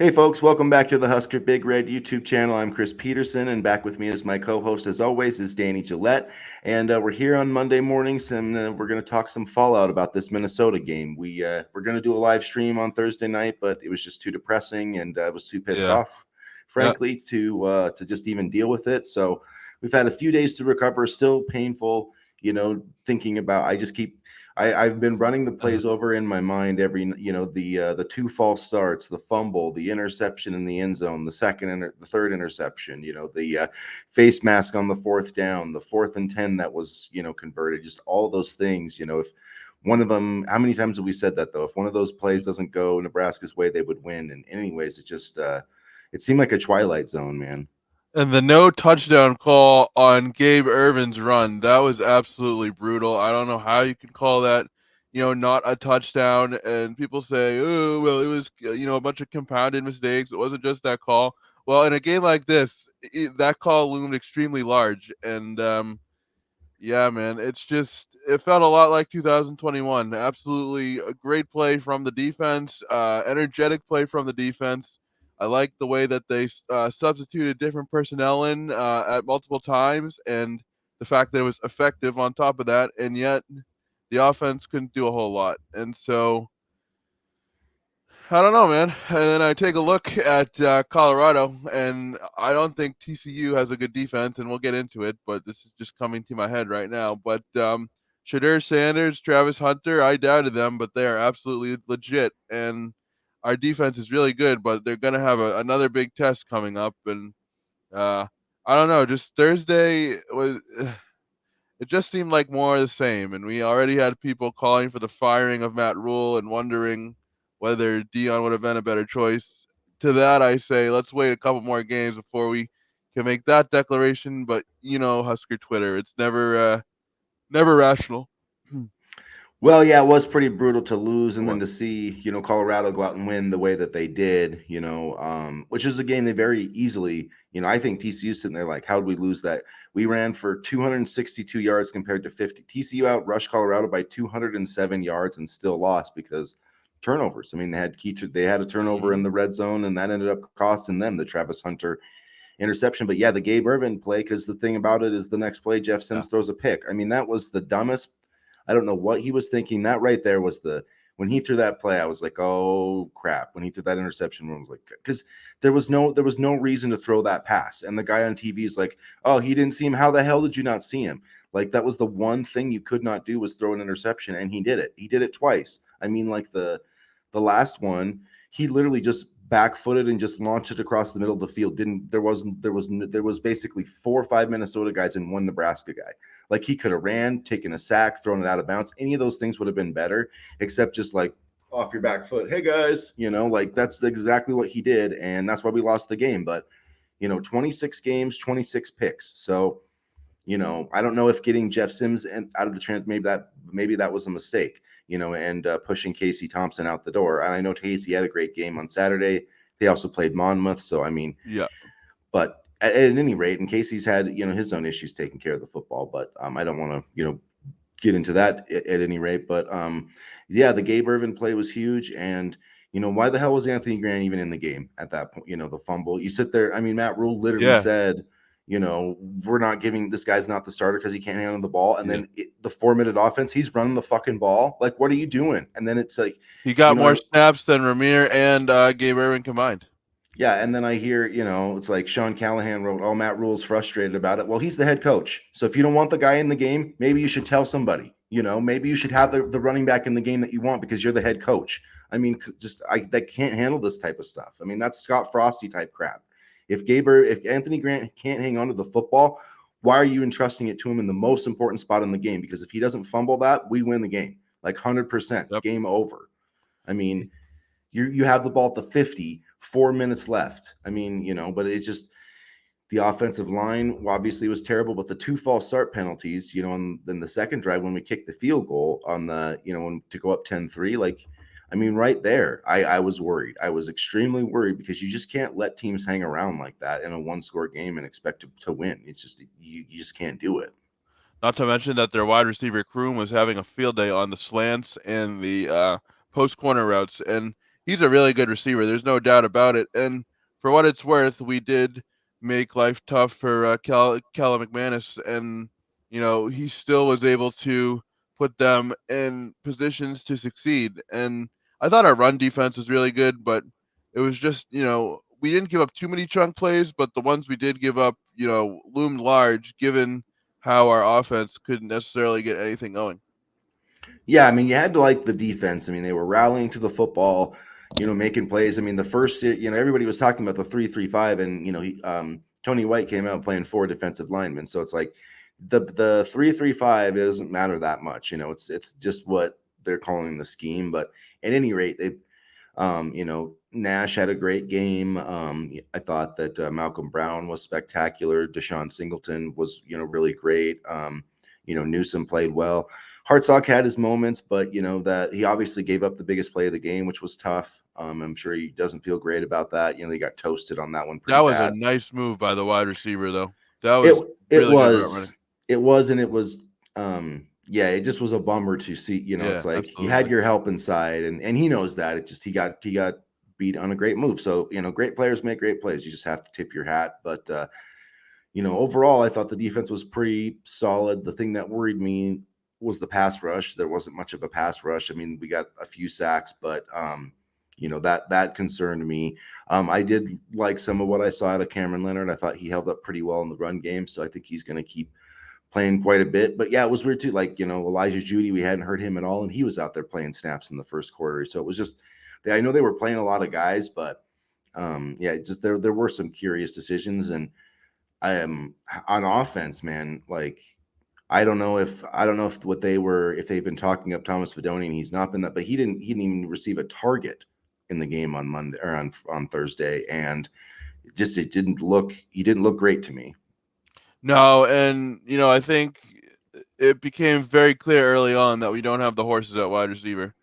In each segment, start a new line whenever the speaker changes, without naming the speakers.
Hey folks, welcome back to the Husker Big Red YouTube channel. I'm Chris Peterson, and back with me as my co-host, as always, is Danny Gillette. And we're here on Monday mornings, and we're going to talk some fallout about this Minnesota game. We're going to do a live stream on Thursday night, but it was just too depressing, and I was too pissed
Yeah.
off,
Yeah.
frankly, to just even deal with it. So we've had a few days to recover. Still painful, thinking about. I've been running the
Uh,
plays over in my mind the two false starts, the fumble, the interception in the end zone, the third interception, the face mask on the fourth down, the 4th and 10 that was converted, just all those things. If one of them, how many times have we said that though? If one of those plays doesn't go Nebraska's way, they would win. And anyways, it seemed like a twilight zone, man.
and the no touchdown call on Gabe Irvin's run, that was absolutely brutal. I don't know how you can call that, not a touchdown. And people say, oh, well, it was, a bunch of compounded mistakes. It wasn't just that call. Well, in a game like this, that call loomed extremely large. And yeah, man, it felt a lot like 2021. Absolutely a great play from the defense, energetic play from the defense. I like the way that they substituted different personnel in at multiple times, and the fact that it was effective on top of that, and yet the offense couldn't do a whole lot. And so I don't know, man. And then I take a look at Colorado, and I don't think TCU has a good defense, and we'll get into it. But this is just coming to my head right now. But Shadur Sanders, Travis Hunter, I doubted them, but they are absolutely legit. And our defense is really good, but they're gonna have another big test coming up. And uh, I don't know. Just Thursday was. It just seemed like more of the same, and we already had people calling for the firing of Matt Rule and wondering whether Dion would have been a better choice. To that, I say let's wait a couple more games before we can make that declaration. But Husker Twitter, it's never rational.
Well, yeah, it was pretty brutal to lose,
It
and then
was.
to see, Colorado go out and win the way that they did, which is a game they very easily, I think TCU sitting there like, how did we lose that? We ran for 262 yards compared to 50. TCU out rushed Colorado by 207 yards and still lost because turnovers. I mean, they had a turnover
Mhm.
in the red zone, and that ended up costing them the Travis Hunter interception. But yeah, the Gabe Irvin play, because the thing about it is the next play, Jeff
Yeah.
Sims throws a pick. I mean, that was the dumbest. I don't know what he was thinking. That right there was when he threw that play, I was like, oh crap. When he threw that interception, I was like, because there was no reason to throw that pass. And the guy on TV is like, oh, he didn't see him. How the hell did you not see him? Like that was the one thing you could not do was throw an interception, and he did it. He did it twice. I mean, like the last one, he literally just back-footed and just launched it across the middle of the field. Didn't there was basically 4 or 5 Minnesota guys and one Nebraska guy. Like he could have ran, taken a sack, thrown it out of bounds. Any of those things would have been better, except just like off your back foot. Hey guys, like that's exactly what he did, and that's why we lost the game. But 26 games, 26 picks. So I don't know if getting Jeff Sims out of the trans maybe that was a mistake, and pushing Casey Thompson out the door. And I know Casey had a great game on Saturday. They also played Monmouth, so I mean,
Yeah.
but at any rate, and Casey's had his own issues taking care of the football. But I don't want to get into that at any rate. But yeah, the Gabe Irvin play was huge, and why the hell was Anthony Grant even in the game at that point? The fumble. You sit there. I mean, Matt Rule literally
Yeah.
said, we're not giving this guy's not the starter because he can't handle the ball. And
Yeah.
then the 4-minute offense, he's running the fucking ball. Like, what are you doing? And then it's like,
He
you
got
know, I,
more snaps than Ramir and Gabe Irvin combined.
yeah, and then I hear, it's like Sean Callahan wrote, "Oh, Matt Rule's frustrated about it." Well, he's the head coach, so if you don't want the guy in the game, maybe you should tell somebody. Maybe you should have the running back in the game that you want because you're the head coach. I mean, that can't handle this type of stuff. I mean, that's Scott Frosty type crap. If Anthony Grant can't hang on to the football, why are you entrusting it to him in the most important spot in the game? Because if he doesn't fumble that, we win the game, like 100%,
Yep.
game over. I mean, you have the ball at the 50, 4 minutes left. I mean, but it's just the offensive line obviously was terrible, but the two false start penalties, and then the second drive when we kicked the field goal on the, to go up 10-3, like, I mean, right there, I was worried. I was extremely worried because you just can't let teams hang around like that in a one-score game and expect to win. It's just you just can't do it.
Not to mention that their wide receiver Kroom was having a field day on the slants and the post corner routes. And he's a really good receiver. There's no doubt about it. And for what it's worth, we did make life tough for Callum McManus, and he still was able to put them in positions to succeed. And I thought our run defense was really good, but it was just we didn't give up too many chunk plays, but the ones we did give up, loomed large given how our offense couldn't necessarily get anything going.
Yeah, I mean, you had to like the defense. I mean, they were rallying to the football, making plays. I mean, the first, everybody was talking about the 3-3-5, and Tony White came out playing 4 defensive linemen. So it's like the 3-3-5 doesn't matter that much. It's just what they're calling the scheme. But at any rate, Nash had a great game. I thought that Malcolm Brown was spectacular. Deshaun Singleton was, really great. Newsom played well. Hartsock had his moments, but that he obviously gave up the biggest play of the game, which was tough. I'm sure he doesn't feel great about that. They got toasted on that one pretty
That was a
bad.
nice move by the wide receiver, though. That
It
was
it
really good route running.
was it was and it was yeah, it just was a bummer to see.
Yeah,
It's like you had
absolutely.
your help inside, and he knows that. It just he got beat on a great move. So great players make great plays. You just have to tip your hat. But overall, I thought the defense was pretty solid. The thing that worried me was the pass rush. There wasn't much of a pass rush. I mean, we got a few sacks, but that concerned me. I did like some of what I saw out of Cameron Leonard. I thought he held up pretty well in the run game, so I think he's going to keep playing quite a bit. But yeah, it was weird too. Like Elijah Judy, we hadn't heard him at all, and he was out there playing snaps in the first quarter. So it was just, I know they were playing a lot of guys, but yeah, just there were some curious decisions, and I am on offense, man. Like I don't know if if they've been talking up Thomas Fidone and he's not been that, but he didn't even receive a target in the game on Monday or on Thursday, and it didn't look he didn't look great to me.
No, and I think it became very clear early on that we don't have the horses at wide receiver.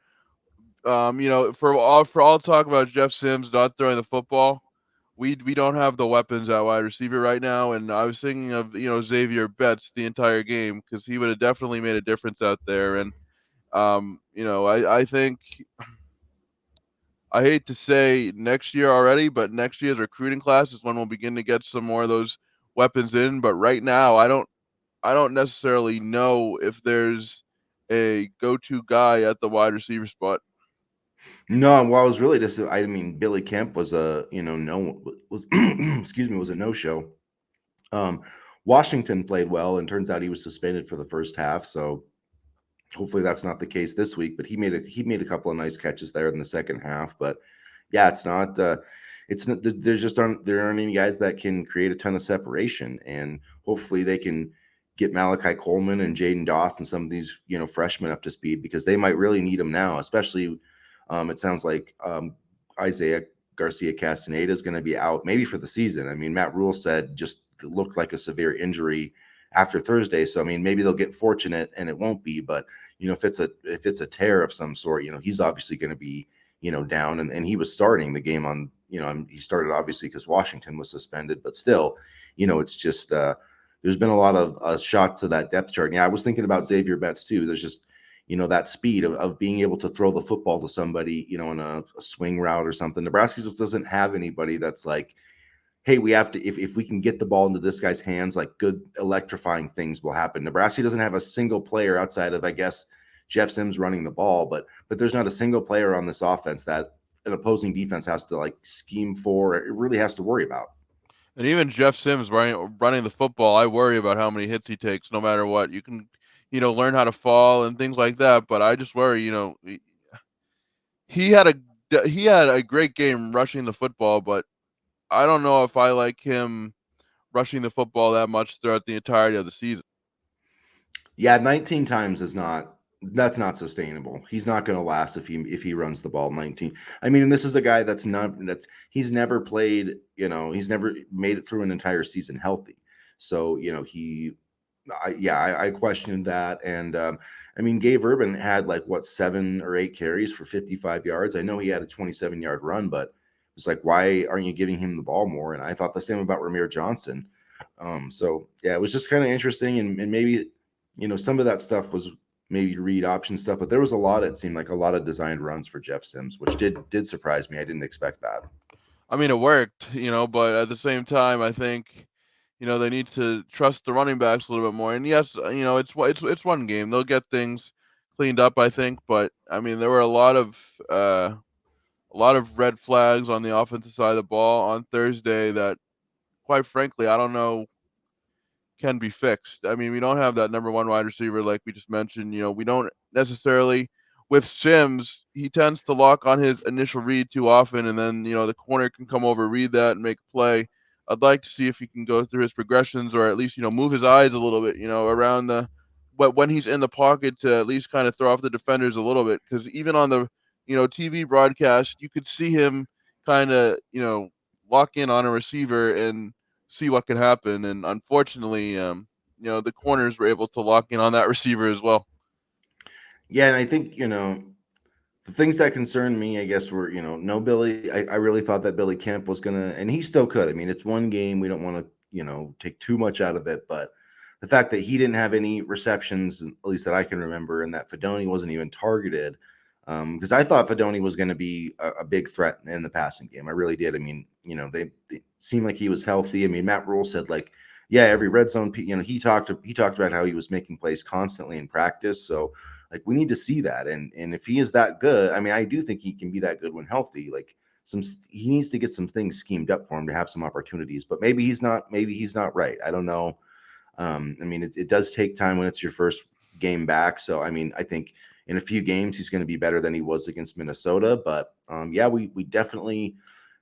For all talk about Jeff Sims not throwing the football, we don't have the weapons at wide receiver right now. And I was thinking of Xavier Betts the entire game because he would have definitely made a difference out there. And I think I hate to say next year already, but next year's recruiting class is when we'll begin to get some more of those weapons in. But right now, I don't necessarily know if there's a go-to guy at the wide receiver spot.
No, well, I was really just I mean Billy Kemp was a no was excuse me was a no show. Um, Washington played well, and turns out he was suspended for the first half. So hopefully that's not the case this week. But he made a couple of nice catches there in the second half. But yeah, it's not there aren't any guys that can create a ton of separation, and hopefully they can get Malachi Coleman and Jaden Doss and some of these freshmen up to speed because they might really need them now, especially. It sounds like Isaiah Garcia Castaneda is going to be out maybe for the season. I mean, Matt Rule said just looked like a severe injury after Thursday. So I mean, maybe they'll get fortunate and it won't be. But if it's a tear of some sort, he's obviously going to be down. And he was starting the game on he started obviously because Washington was suspended, but still, it's just there's been a lot of shots to that depth chart. Yeah, I was thinking about Xavier Betts too. There's just that speed of being able to throw the football to somebody, in a swing route or something. Nebraska just doesn't have anybody that's like, hey, we have to, if we can get the ball into this guy's hands, like good electrifying things will happen. Nebraska doesn't have a single player outside of, I guess, Jeff Sims running the ball, but there's not a single player on this offense that an opposing defense has to like scheme for. It really has to worry about.
And even Jeff Sims running the football, I worry about how many hits he takes no matter what. You can, learn how to fall and things like that, but I just worry, he had a great game rushing the football, but I don't know if I like him rushing the football that much throughout the entirety of the season.
Yeah, 19 times is not that's not sustainable. He's not going to last if he runs the ball 19. I mean, and this is a guy that's he's never played, he's never made it through an entire season healthy. So, I questioned that. And I mean, Gabe Urban had like what 7 or 8 carries for 55 yards. I know he had a 27-yard run, but it's like, why aren't you giving him the ball more? And I thought the same about Ramir Johnson. So yeah, it was just kind of interesting, and maybe some of that stuff was maybe read option stuff, but there was a lot. It seemed like a lot of designed runs for Jeff Sims, which did surprise me. I didn't expect that.
I mean, it worked, but at the same time, I think, they need to trust the running backs a little bit more. And yes, it's one game. They'll get things cleaned up, I think. But I mean, there were a lot of red flags on the offensive side of the ball on Thursday that, quite frankly, I don't know can be fixed. I mean, we don't have that number one wide receiver like we just mentioned. We don't necessarily with Sims. He tends to lock on his initial read too often, and then the corner can come over, read that, and make a play. I'd like to see if he can go through his progressions, or at least move his eyes a little bit, around but when he's in the pocket to at least kind of throw off the defenders a little bit, because even on the TV broadcast, you could see him kind of lock in on a receiver and see what can happen. And unfortunately, the corners were able to lock in on that receiver as well.
Yeah, and I think the things that concerned me, I guess, were no Billy. I really thought that Billy Kemp was gonna, and he still could. I mean, it's one game. We don't want to take too much out of it, but the fact that he didn't have any receptions, at least that I can remember, and that Fedoni wasn't even targeted, because I thought Fedoni was going to be a big threat in the passing game. I really did. I mean, they seemed like he was healthy. I mean, Matt Rule said like, yeah, every red zone, he talked about how he was making plays constantly in practice. So like we need to see that, and if he is that good, I mean, I do think he can be that good when healthy. Like he needs to get some things schemed up for him to have some opportunities. But maybe he's not. Maybe he's not right. I don't know. I mean, it does take time when it's your first game back. So I mean, I think in a few games he's going to be better than he was against Minnesota. But yeah, we definitely.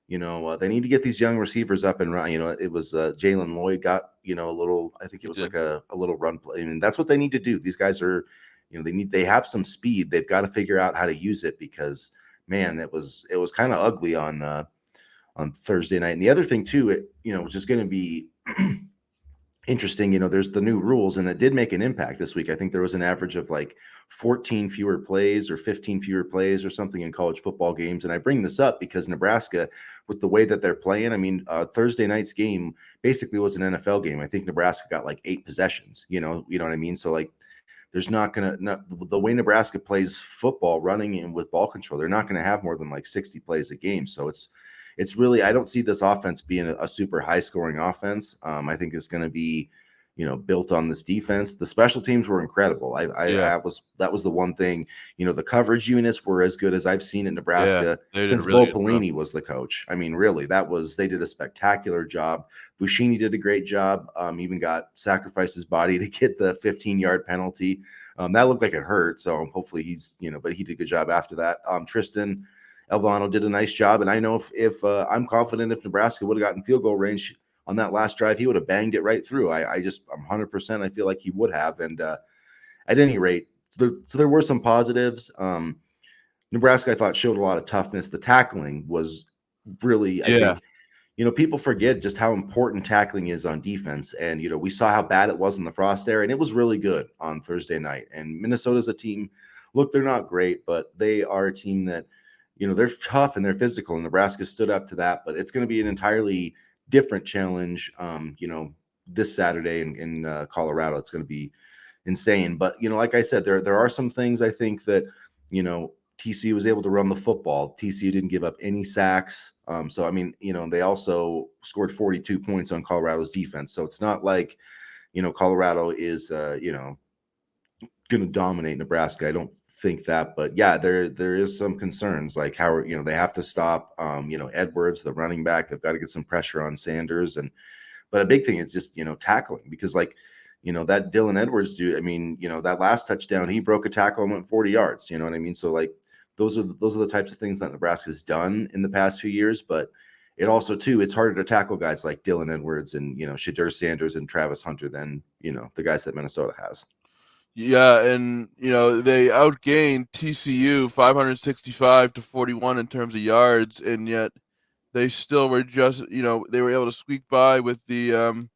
They need to get these young receivers up and run. It was Jalen Lloyd got a little. I think it
He
was
did.
like a little run play. I mean, that's what they need to do. These guys are they have some speed. They've got to figure out how to use it because man, it was kind of ugly on Thursday night. And the other thing too, which is going to be interesting, there's the new rules and that did make an impact this week. I think there was an average of like 14 fewer plays or 15 fewer plays or something in college football games. And I bring this up because Nebraska, with the way that they're playing, I mean, Thursday night's game basically was an NFL game. I think Nebraska got like 8 possessions, you know what I mean? So like there's not going to, the way Nebraska plays football, running and with ball control, they're not going to have more than like 60 plays a game. So it's really, I don't see this offense being a super high scoring offense. I think it's going to be, built on this defense. The special teams were incredible.
Yeah,
That was the one thing, the coverage units were as good as I've seen at
yeah,
Nebraska
they did a
since
really
Bo
good job.
Pelini was the coach. I mean, really, they did a spectacular job. Bushini did a great job. Even got sacrificed his body to get the 15-yard penalty. That looked like it hurt. So hopefully but he did a good job after that. Tristan Elvano did a nice job, and I know if I'm confident if Nebraska would have gotten field goal range on that last drive, he would have banged it right through. I'm 100%. I feel like he would have, and at any rate, there were some positives. Nebraska, I thought, showed a lot of toughness. The tackling was really, I
Yeah,
think, people forget just how important tackling is on defense. And, we saw how bad it was in the Frost era, and it was really good on Thursday night. And Minnesota's a team, look, they're not great, but they are a team that, they're tough and they're physical. And Nebraska stood up to that, but it's going to be an entirely different challenge, this Saturday in Colorado. It's going to be insane. But, like I said, there are some things I think that, TCU was able to run the football. TCU didn't give up any sacks. So, I mean, they also scored 42 points on Colorado's defense. So it's not like, Colorado is, going to dominate Nebraska. I don't think that, but yeah, there is some concerns like how, they have to stop, Edwards, the running back. They've got to get some pressure on Sanders. But a big thing is just, tackling because like, that Dylan Edwards dude, I mean, that last touchdown, he broke a tackle and went 40 yards. You know what I mean? So like, those are the types of things that Nebraska's done in the past few years. But it also too, it's harder to tackle guys like Dylan Edwards and Shadur Sanders and Travis Hunter than the guys that Minnesota has.
yeah, and they outgained TCU 565-41 in terms of yards, and yet they still were just they were able to squeak by with the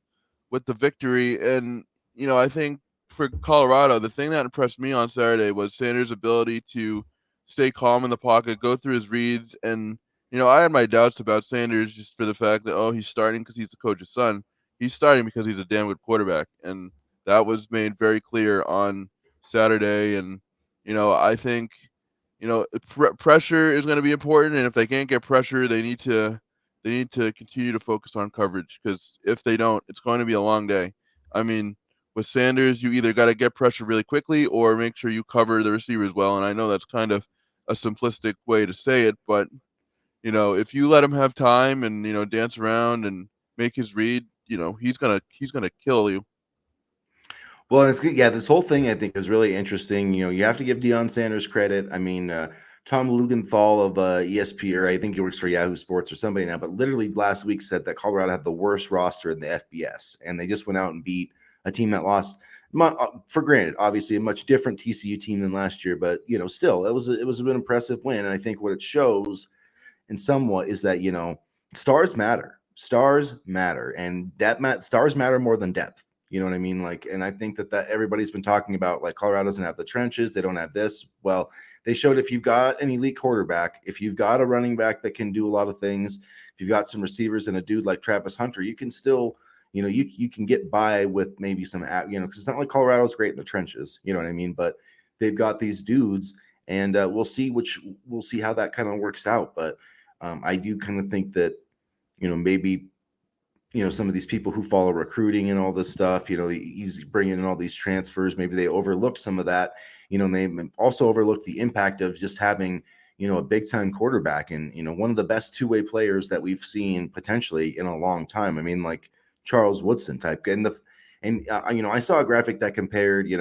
victory. And I think for Colorado, the thing that impressed me on Saturday was Sanders' ability to stay calm in the pocket, go through his reads. And I had my doubts about Sanders just for the fact that he's starting because he's the coach's son. He's starting because he's a damn good quarterback, and that was made very clear on Saturday, and I think pressure is going to be important, and if they can't get pressure, they need to continue to focus on coverage, because if they don't, it's going to be a long day. I mean, with Sanders, you either got to get pressure really quickly or make sure you cover the receivers well. And I know that's kind of a simplistic way to say it, but if you let him have time and dance around and make his read, he's gonna kill you.
Well, it's good. Yeah, this whole thing I think is really interesting. You have to give Deion Sanders credit. I mean, Tom Lugenthal of ESPN, or I think he works for Yahoo Sports or somebody now, but literally last week said that Colorado had the worst roster in the FBS, and they just went out and beat a team that lost. For granted, obviously a much different TCU team than last year, but still it was an impressive win. And I think what it shows in somewhat is that stars matter. Stars matter, and stars matter more than depth. You know what I mean? Like, and I think that everybody's been talking about, like, Colorado doesn't have the trenches, they don't have this. Well, they showed if you've got an elite quarterback, if you've got a running back that can do a lot of things, if you've got some receivers and a dude like Travis Hunter, you can still, you can get by with maybe some, because it's not like Colorado's great in the trenches. You know what I mean? But they've got these dudes, and we'll see how that kind of works out. But I do kind of think that, maybe, some of these people who follow recruiting and all this stuff, he's bringing in all these transfers. Maybe they overlooked some of that, and they also overlooked the impact of just having, a big time quarterback and, one of the best two-way players that we've seen potentially in a long time. I mean, like Charles Woodson type. I saw a graphic that compared,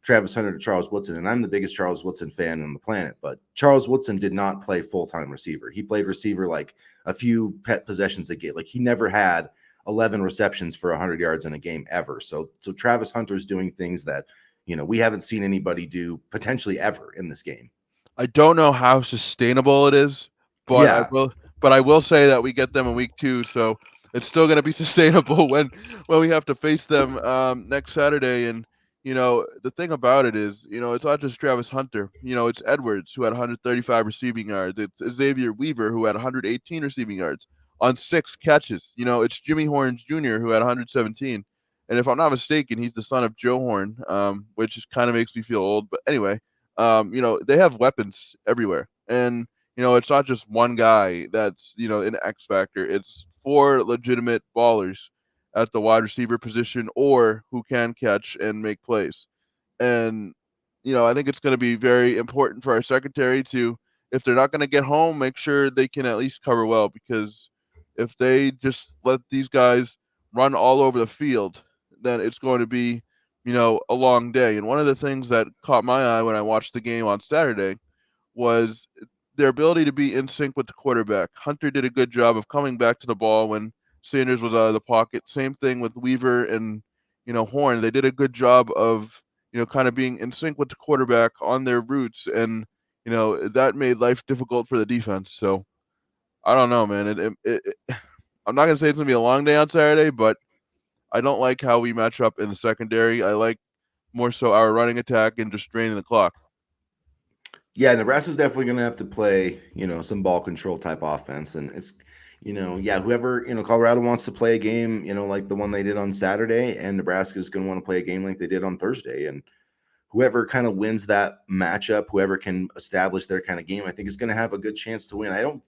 Travis Hunter to Charles Woodson, and I'm the biggest Charles Woodson fan on the planet. But Charles Woodson did not play full-time receiver. He played receiver like a few pet possessions a game. Like, he never had 11 receptions for 100 yards in a game ever. So Travis Hunter's doing things that, we haven't seen anybody do potentially ever in this game.
I don't know how sustainable it is, but I
Yeah.
will but I will say that we get them in week 2, so it's still going to be sustainable when we have to face them next Saturday. And the thing about it is, it's not just Travis Hunter. It's Edwards, who had 135 receiving yards. It's Xavier Weaver, who had 118 receiving yards on 6 catches. It's Jimmy Horns Jr., who had 117. And if I'm not mistaken, he's the son of Joe Horn, which kind of makes me feel old. But anyway, they have weapons everywhere. And, it's not just one guy that's, an X factor. It's 4 legitimate ballers at the wide receiver position, or who can catch and make plays. And, I think it's going to be very important for our secondary to, if they're not going to get home, make sure they can at least cover well, because if they just let these guys run all over the field, then it's going to be, a long day. And one of the things that caught my eye when I watched the game on Saturday was their ability to be in sync with the quarterback. Hunter did a good job of coming back to the ball when Sanders was out of the pocket. Same thing with Weaver and Horn. They did a good job of kind of being in sync with the quarterback on their routes, and that made life difficult for the defense. So I don't know, man. I'm not gonna say it's gonna be a long day on Saturday, but I don't like how we match up in the secondary. I like more so our running attack and just draining the clock.
Yeah, Nebraska's definitely going to have to play, some ball control type offense. And it's, yeah, whoever, Colorado wants to play a game, like the one they did on Saturday, and Nebraska's going to want to play a game like they did on Thursday. And whoever kind of wins that matchup, whoever can establish their kind of game, I think is going to have a good chance to win.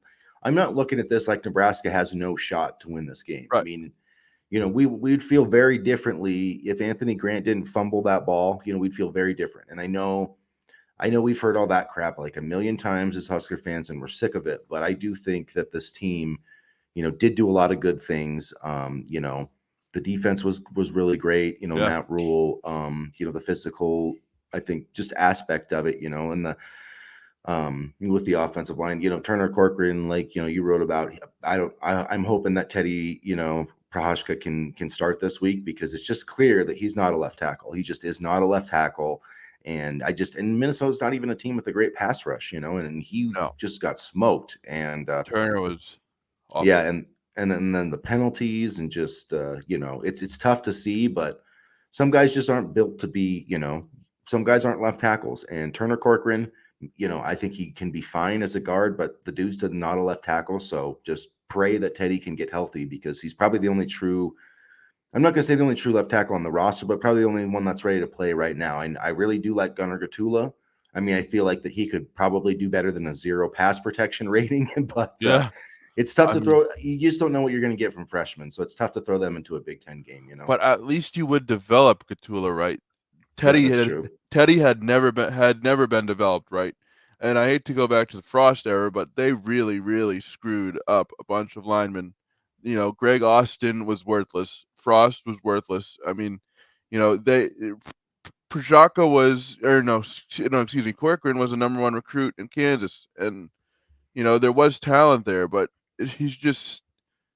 I'm not looking at this like Nebraska has no shot to win this game. I
Right.
mean, we'd feel very differently if Anthony Grant didn't fumble that ball. We'd feel very different. And I know we've heard all that crap like a million times as Husker fans, and we're sick of it. But I do think that this team, did do a lot of good things. The defense was really great.
Yeah.
Matt Rule, the physical, I think, just aspect of it, and the with the offensive line, Turner Corcoran, like, you wrote about. I'm hoping that Teddy, Prohashka can start this week, because it's just clear that he's not a left tackle. He just is not a left tackle. And Minnesota's not even a team with a great pass rush, and he
No.
just got smoked. And
Turner was
yeah,
awful.
and then the penalties, and just it's tough to see, but some guys just aren't built to be, some guys aren't left tackles. And Turner Corcoran, I think he can be fine as a guard, but the dude's not a left tackle. So just pray that Teddy can get healthy, because he's probably the only true I'm not going to say the only true left tackle on the roster, but probably the only one that's ready to play right now. I really do like Gunnar Gatula. I mean, I feel like that he could probably do better than a 0 pass protection rating, but
Yeah,
it's tough
I
to
mean,
throw. You just don't know what you're going to get from freshmen, so it's tough to throw them into a Big Ten game.
but at least you would develop Gatula right.
Yeah,
Teddy
that's
had
true.
Teddy had never been developed right. And I hate to go back to the Frost era, but they really, really screwed up a bunch of linemen. Greg Austin was worthless. Frost was worthless. I mean, they Prajaka was, or no, no, excuse me, Corcoran was the number one recruit in Kansas, and there was talent there, but he's just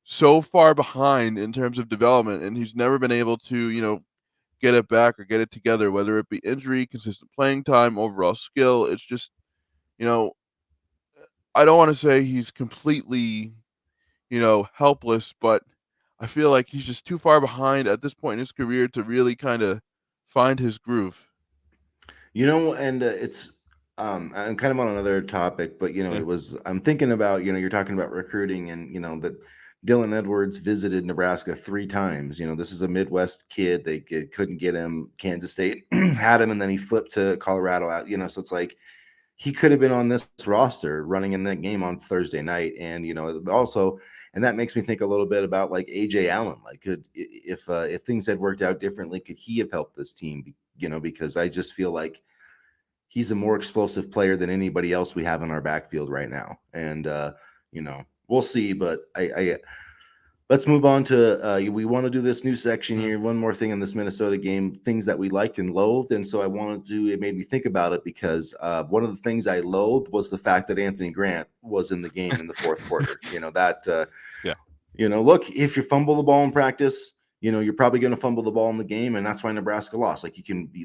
so far behind in terms of development, and he's never been able to, get it back or get it together, whether it be injury, consistent playing time, overall skill. It's just, you know, I don't want to say he's completely, helpless, but I feel like he's just too far behind at this point in his career to really kind of find his groove.
And it's I'm kind of on another topic, but
Yeah.
I'm thinking about, you're talking about recruiting, and that Dylan Edwards visited Nebraska 3 times. This is a Midwest kid. Couldn't get him. Kansas State had him, and then he flipped to Colorado out. So it's like he could have been on this roster running in that game on Thursday night. And also, and that makes me think a little bit about like AJ Allen. Like, if things had worked out differently, could he have helped this team? Because I just feel like he's a more explosive player than anybody else we have in our backfield right now. And we'll see. But I let's move on to we want to do this new section
Mhm.
here. One more thing in this Minnesota game, things that we liked and loathed. And so I wanted to, it made me think about it, because one of the things I loathed was the fact that Anthony Grant was in the game in the fourth quarter.
Yeah.
Look, if you fumble the ball in practice, you're probably going to fumble the ball in the game, and that's why Nebraska lost. Like,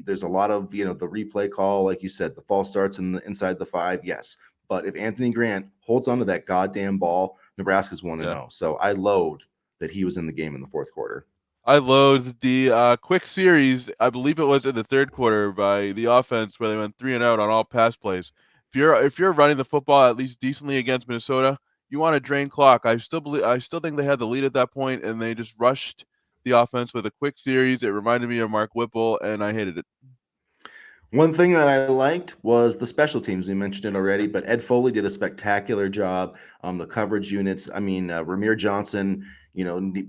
there's a lot of, the replay call, like you said, the false starts inside the 5, yes. But if Anthony Grant holds onto that goddamn ball, Nebraska's 1
Yeah.
0. So I loathe that he was in the game in the fourth quarter.
I loathed the quick series. I believe it was in the third quarter by the offense where they went 3-and-out on all pass plays. If you're running the football at least decently against Minnesota, you want to drain clock. I still think they had the lead at that point, and they just rushed the offense with a quick series. It reminded me of Mark Whipple, and I hated it.
One thing that I liked was the special teams. We mentioned it
Yeah.
already, but Ed Foley did a spectacular job. The coverage units. I mean, Ramir Johnson,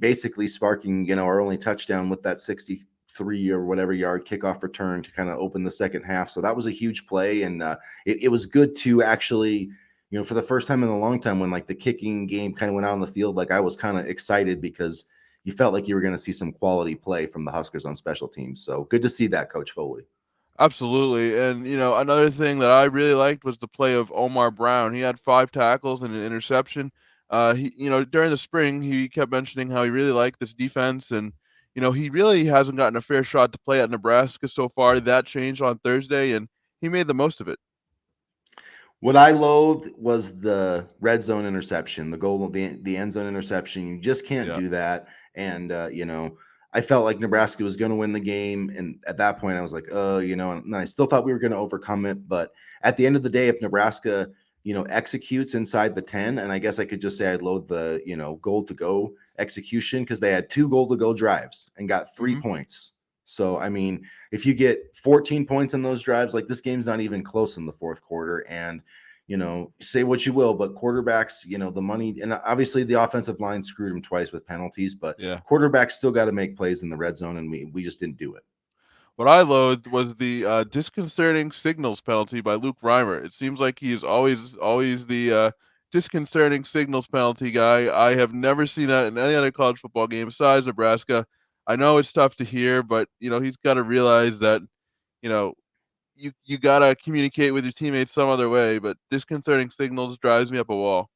basically sparking, our only touchdown with that 63 or whatever yard kickoff return to kind of open the second half. So that was a huge play, and it was good to actually, for the first time in a long time, when like the kicking game kind of went out on the field, like I was kind of excited because you felt like you were going to see some quality play from the Huskers on special teams. So good to see that, Coach Foley.
Absolutely. And, another thing that I really liked was the play of Omar Brown. He had 5 tackles and an interception. During the spring, he kept mentioning how he really liked this defense, and, he really hasn't gotten a fair shot to play at Nebraska so far. That changed on Thursday, and he made the most of it.
What I loathed was the red zone interception, the goal, the end zone interception. You just can't
Yeah.
do that. And I felt like Nebraska was going to win the game, and at that point, I was like, oh, and I still thought we were going to overcome it. But at the end of the day, if Nebraska, executes inside the 10, and I guess I could just say I loathe the goal to go execution, because they had 2 goal to go drives and got 3
Mhm.
points. So I mean, if you get 14 points in those drives, like this game's not even close in the fourth quarter. And say what you will, but quarterbacks, the money, and obviously the offensive line screwed them twice with penalties, but
Yeah.
quarterbacks still got to make plays in the red zone, and we just didn't do it.
What I loathed was the disconcerting signals penalty by Luke Reimer. It seems like he is always the disconcerting signals penalty guy. I have never seen that in any other college football game besides Nebraska. I know it's tough to hear, but he's got to realize that you know you gotta communicate with your teammates some other way. But disconcerting signals drives me up a wall.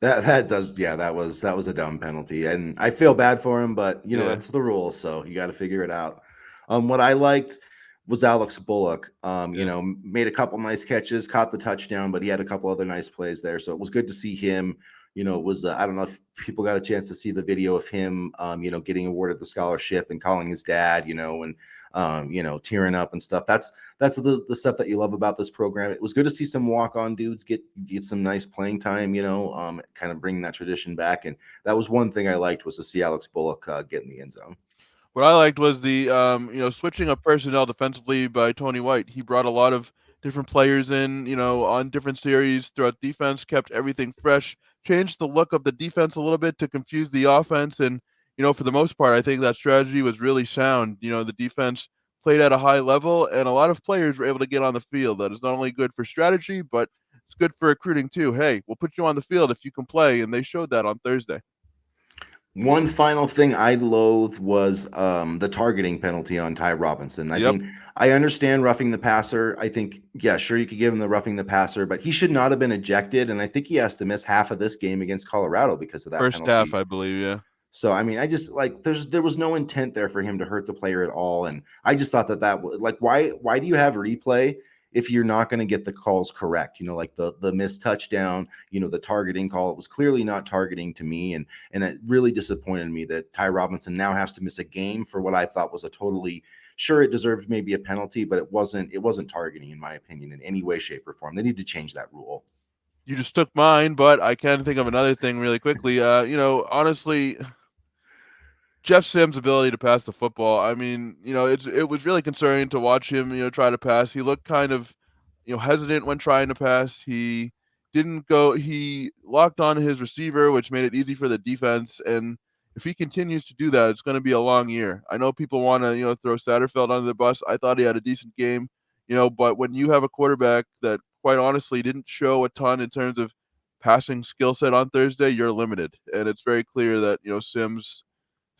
That does, yeah, that was a dumb penalty, and I feel bad for him, but
Yeah.
that's the rule, so you got to figure it out. What I liked was Alex Bullock.
Yeah.
Made a couple nice catches, caught the touchdown, but he had a couple other nice plays there, so it was good to see him. It was I don't know if people got a chance to see the video of him, getting awarded the scholarship and calling his dad, and tearing up and stuff. That's the stuff that you love about this program. It was good to see some walk-on dudes get some nice playing time, kind of bringing that tradition back. And that was one thing I liked, was to see Alex Bullock get in the end zone.
What I liked was the switching of personnel defensively by Tony White. He brought a lot of different players in, on different series throughout defense, kept everything fresh, changed the look of the defense a little bit to confuse the offense, and for the most part, I think that strategy was really sound. The defense played at a high level, and a lot of players were able to get on the field. That is not only good for strategy, but it's good for recruiting too. Hey, we'll put you on the field if you can play, and they showed that on Thursday.
One final thing I loathe was the targeting penalty on Ty Robinson. I
Yep,
mean, I understand roughing the passer. I think, yeah, sure, you could give him the roughing the passer, but he should not have been ejected. And I think he has to miss half of this game against Colorado because of that
first half,
penalty.
I believe. Yeah.
So I mean, I just like there was no intent there for him to hurt the player at all, and I just thought that like why do you have replay if you're not going to get the calls correct? Like the missed touchdown, the targeting call. It was clearly not targeting to me, and it really disappointed me that Ty Robinson now has to miss a game for what I thought was a totally sure it deserved maybe a penalty, but it wasn't targeting in my opinion in any way, shape, or form. They need to change that rule.
You just took mine, but I can think of another thing really quickly. Honestly, Jeff Sims' ability to pass the football. I mean, it was really concerning to watch him, try to pass. He looked kind of, hesitant when trying to pass. He didn't go. He locked on his receiver, which made it easy for the defense. And if he continues to do that, it's going to be a long year. I know people want to, throw Satterfield under the bus. I thought he had a decent game, but when you have a quarterback that, quite honestly, didn't show a ton in terms of passing skill set on Thursday, you're limited. And it's very clear that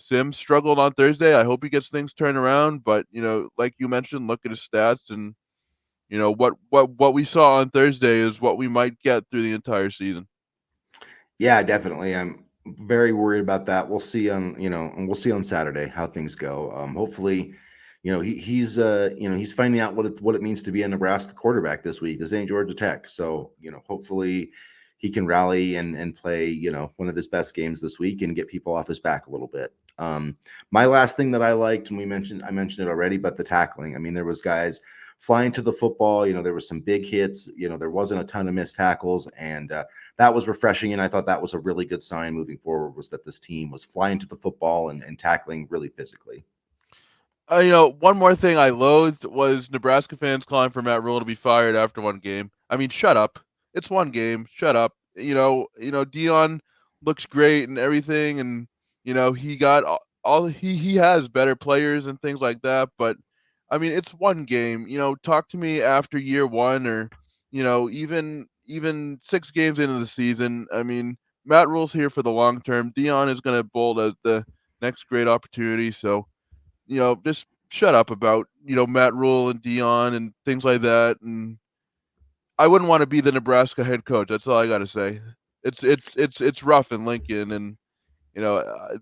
Sims struggled on Thursday. I hope he gets things turned around, but like you mentioned, look at his stats, and what we saw on Thursday is what we might get through the entire season.
Yeah, definitely. I'm very worried about that. We'll see and we'll see on Saturday how things go. Hopefully, he's finding out what it means to be a Nebraska quarterback this week. This ain't Georgia Tech. So, hopefully he can rally and play, one of his best games this week and get people off his back a little bit. My last thing that I liked, and I mentioned it already, but the tackling. I mean, there was guys flying to the football. There was some big hits. There wasn't a ton of missed tackles, and that was refreshing. And I thought that was a really good sign moving forward, was that this team was flying to the football and tackling really physically.
One more thing I loathed was Nebraska fans calling for Matt Rule to be fired after one game. I mean, shut up. It's one game. Shut up. Dion looks great and everything, and he got all he has better players and things like that. But I mean, it's one game. Talk to me after year one, or even 6 games into the season. I mean, Matt Rule's here for the long term. Dion is going to bolt as the next great opportunity. So just shut up about, Matt Rule and Dion and things like that. And I wouldn't want to be the Nebraska head coach. That's all I got to say. It's rough in Lincoln, and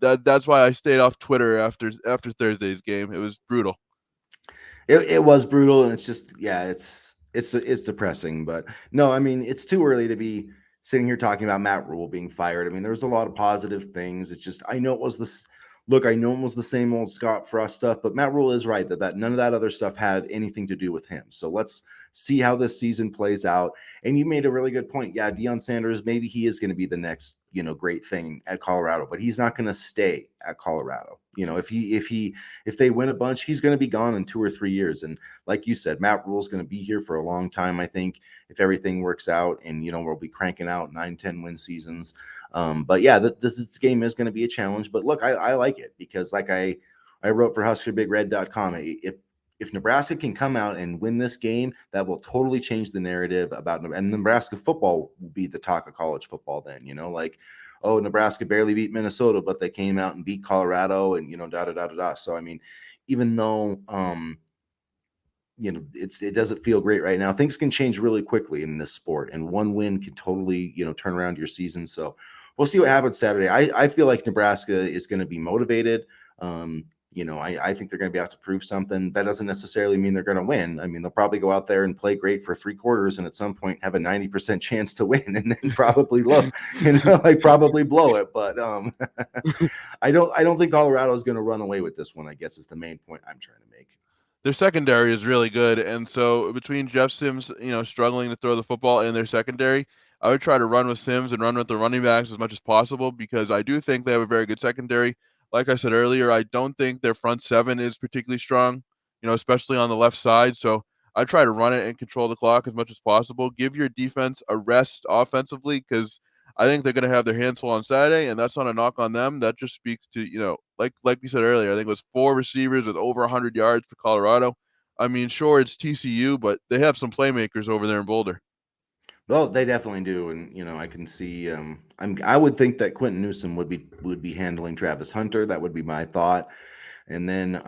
that's why I stayed off Twitter after Thursday's game. It was brutal.
It was brutal, and it's just, yeah, it's depressing. But no, I mean, it's too early to be sitting here talking about Matt Rule being fired. I mean, there was a lot of positive things. It's just, I know it was this. Look, I know it was the same old Scott Frost stuff, but Matt Rule is right that none of that other stuff had anything to do with him. So let's see how this season plays out. And you made a really good point. Yeah, Deion Sanders, maybe he is going to be the next, great thing at Colorado, but he's not going to stay at Colorado. If they win a bunch, he's going to be gone in 2 or 3 years. And like you said, Matt Rule's going to be here for a long time, I think, if everything works out. And, we'll be cranking out 9-10 win seasons. But yeah, this game is going to be a challenge. But look, I like it because, like I wrote for HuskerBigRed.com, if Nebraska can come out and win this game, that will totally change the narrative about, and Nebraska football will be the talk of college football then, like, oh, Nebraska barely beat Minnesota, but they came out and beat Colorado and, da, da, da, da, da. So, I mean, even though, it doesn't feel great right now, things can change really quickly in this sport, and one win can totally, turn around your season. So we'll see what happens Saturday. I feel like Nebraska is going to be motivated. I think they're going to be able to prove something. That doesn't necessarily mean they're going to win. I mean, they'll probably go out there and play great for 3 quarters, and at some point have a 90% chance to win, and then probably probably blow it. But I don't think Colorado is going to run away with this one, I guess, is the main point I'm trying to make.
Their secondary is really good, and so between Jeff Sims, struggling to throw the football in their secondary, I would try to run with Sims and run with the running backs as much as possible because I do think they have a very good secondary. like I said earlier, I don't think their front seven is particularly strong, especially on the left side. So I try to run it and control the clock as much as possible. Give your defense a rest offensively because I think they're going to have their hands full on Saturday, and that's not a knock on them. That just speaks to like we said earlier. I think it was four receivers with over 100 yards for Colorado. I mean, sure it's TCU, but they have some playmakers over there in Boulder.
Well, they definitely do, and I can see. I would think that Quentin Newsom would be handling Travis Hunter. That would be my thought. And then,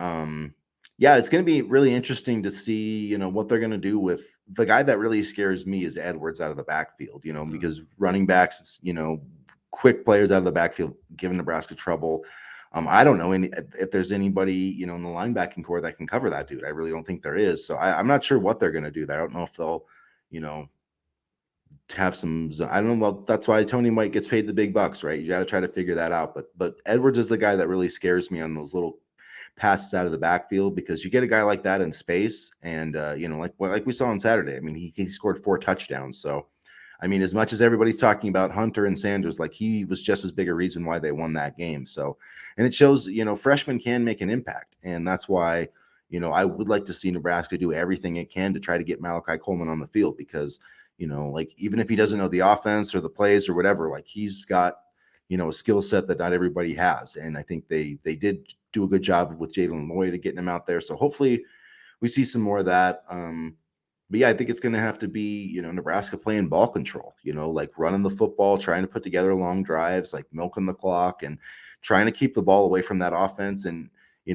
yeah, it's going to be really interesting to see, what they're going to do with the guy that really scares me is Edwards out of the backfield, because running backs, quick players out of the backfield giving Nebraska trouble. I don't know if there's anybody, in the linebacking core that can cover that dude. I really don't think there is. So I'm not sure what they're going to do. I don't know if they'll, you know, have some. I don't know. Well, that's why Tony White gets paid the big bucks, right? You got to try to figure that out. But Edwards is the guy that really scares me on those little passes out of the backfield because you get a guy like that in space, and like we saw on Saturday. I mean, he scored 4 touchdowns. So, I mean, as much as everybody's talking about Hunter and Sanders, like he was just as big a reason why they won that game. So, and it shows freshmen can make an impact, and that's why. I would like to see Nebraska do everything it can to try to get Malachi Coleman on the field because like even if he doesn't know the offense or the plays or whatever, like he's got, a skill set that not everybody has. And I think they did do a good job with Jalen Lloyd of getting him out there. So hopefully we see some more of that. But yeah, I think it's going to have to be, Nebraska playing ball control, like running the football, trying to put together long drives, like milking the clock and trying to keep the ball away from that offense. And,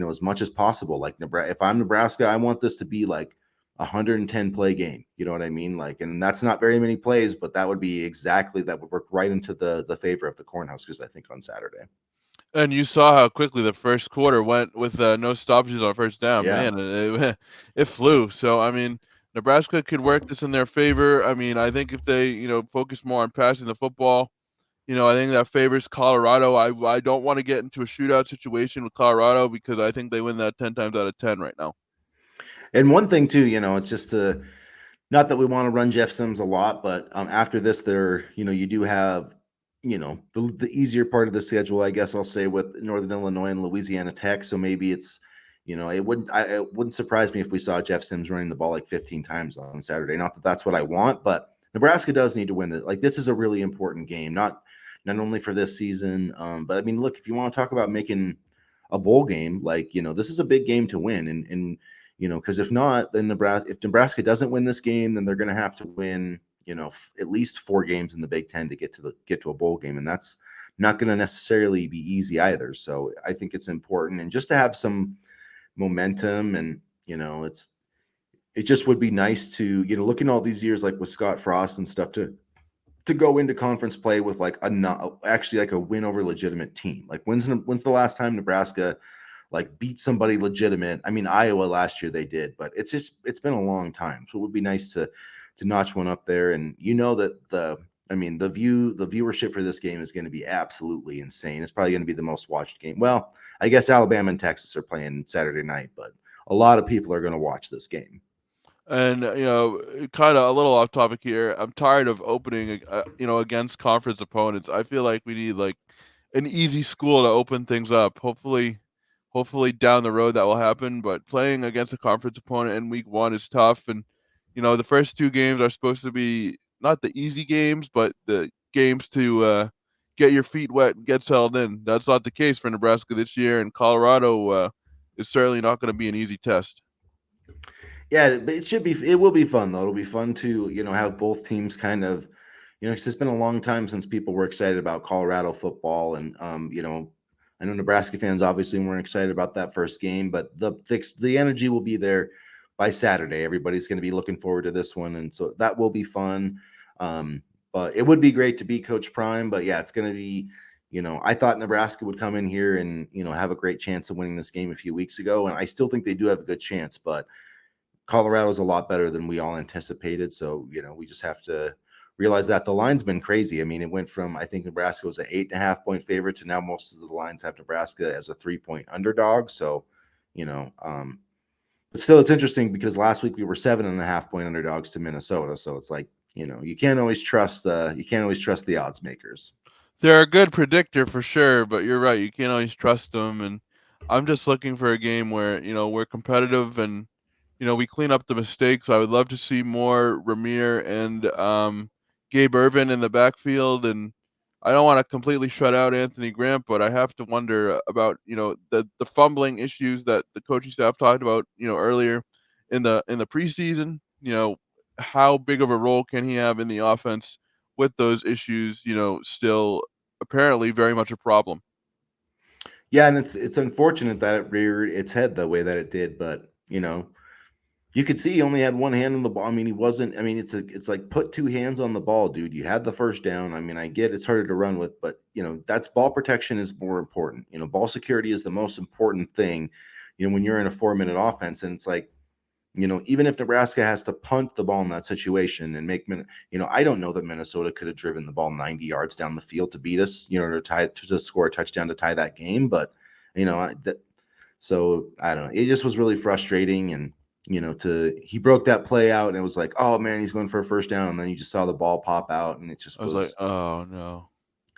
as much as possible, like Nebraska, if I'm Nebraska, I want this to be like 110 play game. You know what I mean? Like, and that's not very many plays, but that would be exactly, that would work right into the favor of the Cornhuskers, I think, on Saturday.
And you saw how quickly the first quarter went with no stoppages on first down.
Yeah.
Man, it, it flew. So I mean, Nebraska could work this in their favor. I mean, I think if they focus more on passing the football, I think that favors Colorado. I don't want to get into a shootout situation with Colorado because I think they win that 10 times out of 10 right now.
And one thing too, it's just not that we want to run Jeff Sims a lot, but after this, you do have, the easier part of the schedule, I guess I'll say, with Northern Illinois and Louisiana Tech. So maybe it's, it wouldn't surprise me if we saw Jeff Sims running the ball like 15 times on Saturday. Not that that's what I want, but Nebraska does need to win this. Like this is a really important game, not only for this season, but I mean, look, if you want to talk about making a bowl game, like this is a big game to win, and because if not, then if Nebraska doesn't win this game, then they're going to have to win, at least 4 games in the Big Ten to get to a bowl game, and that's not going to necessarily be easy either. So I think it's important, and just to have some momentum, and it just would be nice to looking all these years like with Scott Frost and stuff to go into conference play with like actually like a win over legitimate team. Like when's the last time Nebraska like beat somebody legitimate? I mean, Iowa last year they did, but it's been a long time. So it would be nice to notch one up there. And that the viewership for this game is going to be absolutely insane. It's probably going to be the most watched game. Well, I guess Alabama and Texas are playing Saturday night, but a lot of people are going to watch this game.
And kind of a little off topic here. I'm tired of opening, against conference opponents. I feel like we need like an easy school to open things up. Hopefully down the road that will happen. But playing against a conference opponent in week 1 is tough. And the first 2 games are supposed to be not the easy games, but the games to get your feet wet and get settled in. That's not the case for Nebraska this year, and Colorado is certainly not going to be an easy test.
Yeah, it will be fun though. It'll be fun to, have both teams kind of, because it's been a long time since people were excited about Colorado football. And, I know Nebraska fans obviously weren't excited about that first game, but the energy will be there by Saturday. Everybody's going to be looking forward to this one. And so that will be fun. But it would be great to beat Coach Prime. But yeah, it's going to be, I thought Nebraska would come in here and, have a great chance of winning this game a few weeks ago. And I still think they do have a good chance, but Colorado's a lot better than we all anticipated. So, we just have to realize that the line's been crazy. I mean, it went from, I think Nebraska was an 8.5-point favorite to now most of the lines have Nebraska as a 3-point underdog. So, but still it's interesting because last week we were 7.5-point underdogs to Minnesota. So it's like, you can't always trust the odds makers.
They're a good predictor for sure, but you're right. You can't always trust them. And I'm just looking for a game where we're competitive and we clean up the mistakes. I would love to see more Ramir and Gabe Irvin in the backfield, and I don't want to completely shut out Anthony Grant, but I have to wonder about the fumbling issues that the coaching staff talked about earlier in the preseason. How big of a role can he have in the offense with those issues? Still apparently very much a problem.
Yeah, and it's unfortunate that it reared its head the way that it did, but you could see he only had one hand on the ball. I mean, he wasn't. I mean, it's like put two hands on the ball, dude. You had the first down. I mean, I get it's harder to run with, but that's ball protection is more important. Ball security is the most important thing. When you're in a 4-minute offense, and it's like even if Nebraska has to punt the ball in that situation and make I don't know that Minnesota could have driven the ball 90 yards down the field to beat us, to score a touchdown to tie that game. But that so I don't know. It just was really frustrating, and he broke that play out, and it was like, oh man, he's going for a first down, and then you just saw the ball pop out, and it just
I was like,
was,
oh no.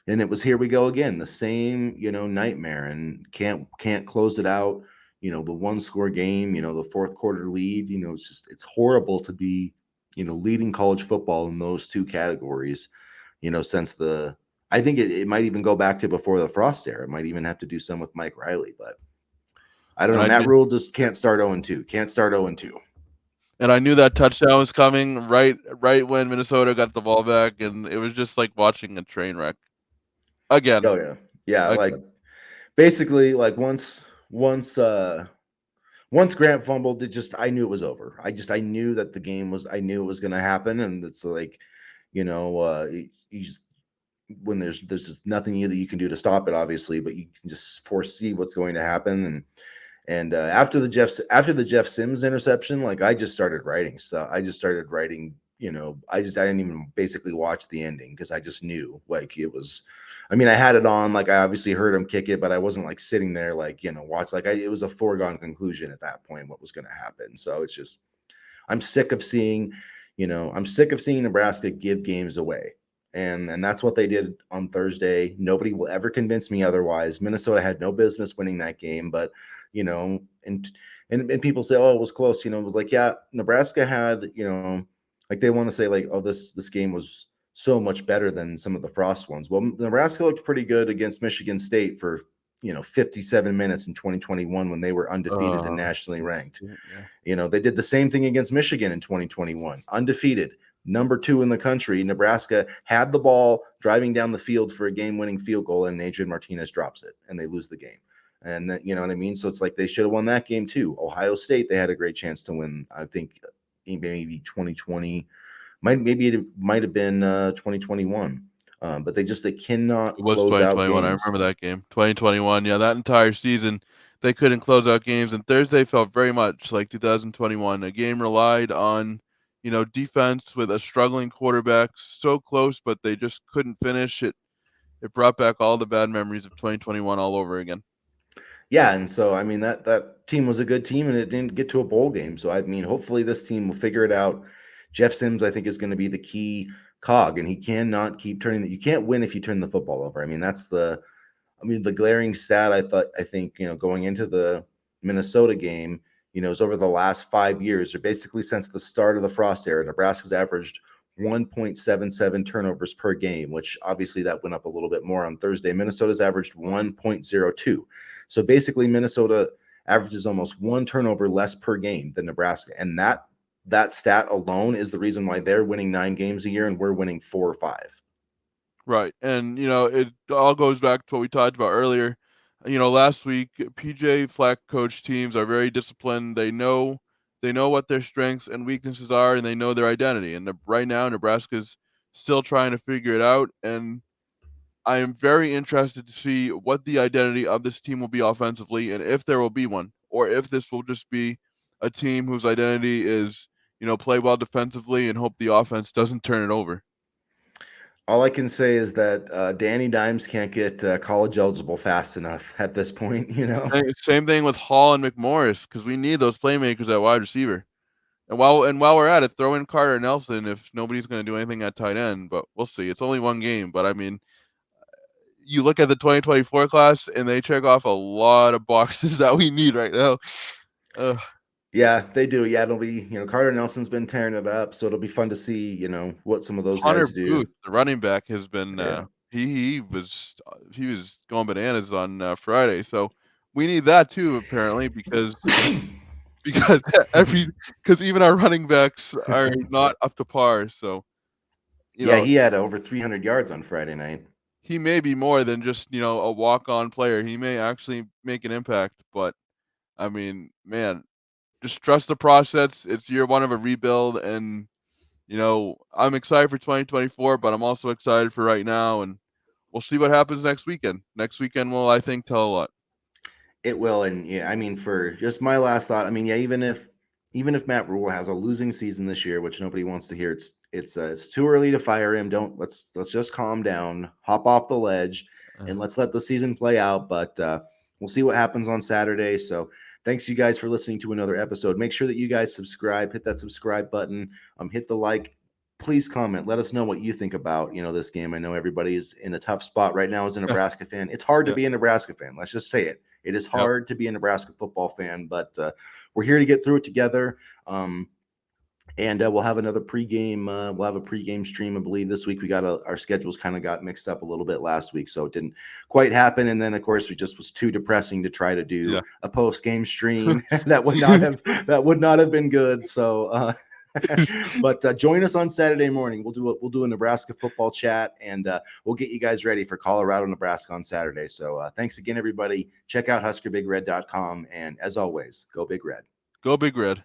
and it was here we go again, the same nightmare, and can't close it out. The one score game, the fourth quarter lead. It's horrible to be leading college football in those two categories. Since I think it might even go back to before the Frost era. It might even have to do some with Mike Riley, but I don't
And
know.
I
Matt
knew
Rule just can't start 0-2. Can't start 0-2.
and I knew that touchdown was coming right when Minnesota got the ball back, and it was just like watching a train wreck again.
Oh yeah, yeah. Like
Again.
basically, like once Grant fumbled, it just I knew it was over. I knew that the game was. I knew it was going to happen, and it's like, you just when there's just nothing that you can do to stop it, obviously, but you can just foresee what's going to happen. And after the Jeff Sims interception, like I just started writing stuff. I just started writing. I didn't even basically watch the ending because I just knew like it was. I mean, I had it on. Like I obviously heard him kick it, but I wasn't like sitting there like watch. Like it was a foregone conclusion at that point what was going to happen. So it's just I'm sick of seeing, I'm sick of seeing Nebraska give games away. And that's what they did on Thursday. Nobody will ever convince me otherwise. Minnesota had no business winning that game, but and people say, oh, it was close. It was like, yeah, Nebraska had, like they want to say like, oh, this game was so much better than some of the Frost ones. Well, Nebraska looked pretty good against Michigan State for 57 minutes in 2021 when they were undefeated and nationally ranked.
Yeah.
They did the same thing against Michigan in 2021, undefeated, number 2 in the country. Nebraska had the ball driving down the field for a game-winning field goal, and Adrian Martinez drops it, and they lose the game. And then, you know what I mean? So it's like they should have won that game too. Ohio State, they had a great chance to win. I think maybe 2020, maybe it might have been 2021. But they cannot
It was
close out
2021. I
games.
remember that game. 2021. Yeah, that entire season they couldn't close out games, and Thursday felt very much like 2021. A game relied on, defense with a struggling quarterback, so close, but they just couldn't finish it. It brought back all the bad memories of 2021 all over again.
Yeah, and so I mean that team was a good team, and it didn't get to a bowl game. So I mean, hopefully this team will figure it out. Jeff Sims, I think, is going to be the key cog, and he cannot keep turning that. You can't win if you turn the football over. I mean, the glaring stat. I think going into the Minnesota game, is over the last 5 years, or basically since the start of the Frost era, Nebraska's averaged 1.77 turnovers per game, which obviously that went up a little bit more on Thursday. Minnesota's averaged 1.02. So basically, Minnesota averages almost one turnover less per game than Nebraska, and that stat alone is the reason why they're winning 9 games a year and we're winning 4 or 5.
Right. And, it all goes back to what we talked about earlier. Last week, PJ Flack coach teams are very disciplined. They know what their strengths and weaknesses are, and they know their identity. And right now, Nebraska's still trying to figure it out. And I am very interested to see what the identity of this team will be offensively, and if there will be one, or if this will just be a team whose identity is, play well defensively and hope the offense doesn't turn it over.
All I can say is that Danny Dimes can't get college eligible fast enough at this point.
Same thing with Hall and McMorris because we need those playmakers at wide receiver. And while we're at it, throw in Carter and Nelson if nobody's going to do anything at tight end. But we'll see. It's only one game, but I mean, you look at the 2024 class, and they check off a lot of boxes that we need right now. Uh,
Yeah, they do. Yeah, it'll be, Carter Nelson's been tearing it up, so it'll be fun to see, what some of those
Hunter
guys do.
Booth, the running back, has been
Yeah.
he was going bananas on Friday. So we need that too, apparently, because every because even our running backs are not up to par. So you
Yeah,
know
he had over 300 yards on Friday night.
he may be more than just a walk-on player. He may actually make an impact. But I mean, man, just trust the process. It's year one of a rebuild, and I'm excited for 2024, but I'm also excited for right now, and we'll see what happens next weekend. Next weekend will, I think, tell a lot.
It will, and yeah, I mean, for just my last thought, I mean, yeah, even if Matt Rule has a losing season this year, which nobody wants to hear, it's too early to fire him. Don't let's just calm down, hop off the ledge, and let's let the season play out. But we'll see what happens on Saturday. So thanks you guys for listening to another episode. Make sure that you guys subscribe, hit that subscribe button, hit the like. Please comment. Let us know what you think about this game. I know everybody's in a tough spot right now as a Nebraska fan. It's hard to
Yeah.
be a Nebraska fan. Let's just say it. It is
Yep.
hard to be a Nebraska football fan, but we're here to get through it together. And we'll have another pregame. We'll have a pregame stream, I believe, this week. Our schedules kind of got mixed up a little bit last week, so it didn't quite happen. And then, of course, it just was too depressing to try to do
Yeah.
a post-game stream. that would not have been good. So, but join us on Saturday morning. We'll do a Nebraska football chat, and we'll get you guys ready for Colorado, Nebraska on Saturday. So, thanks again, everybody. Check out HuskerBigRed.com, and as always, go Big Red.
Go Big Red.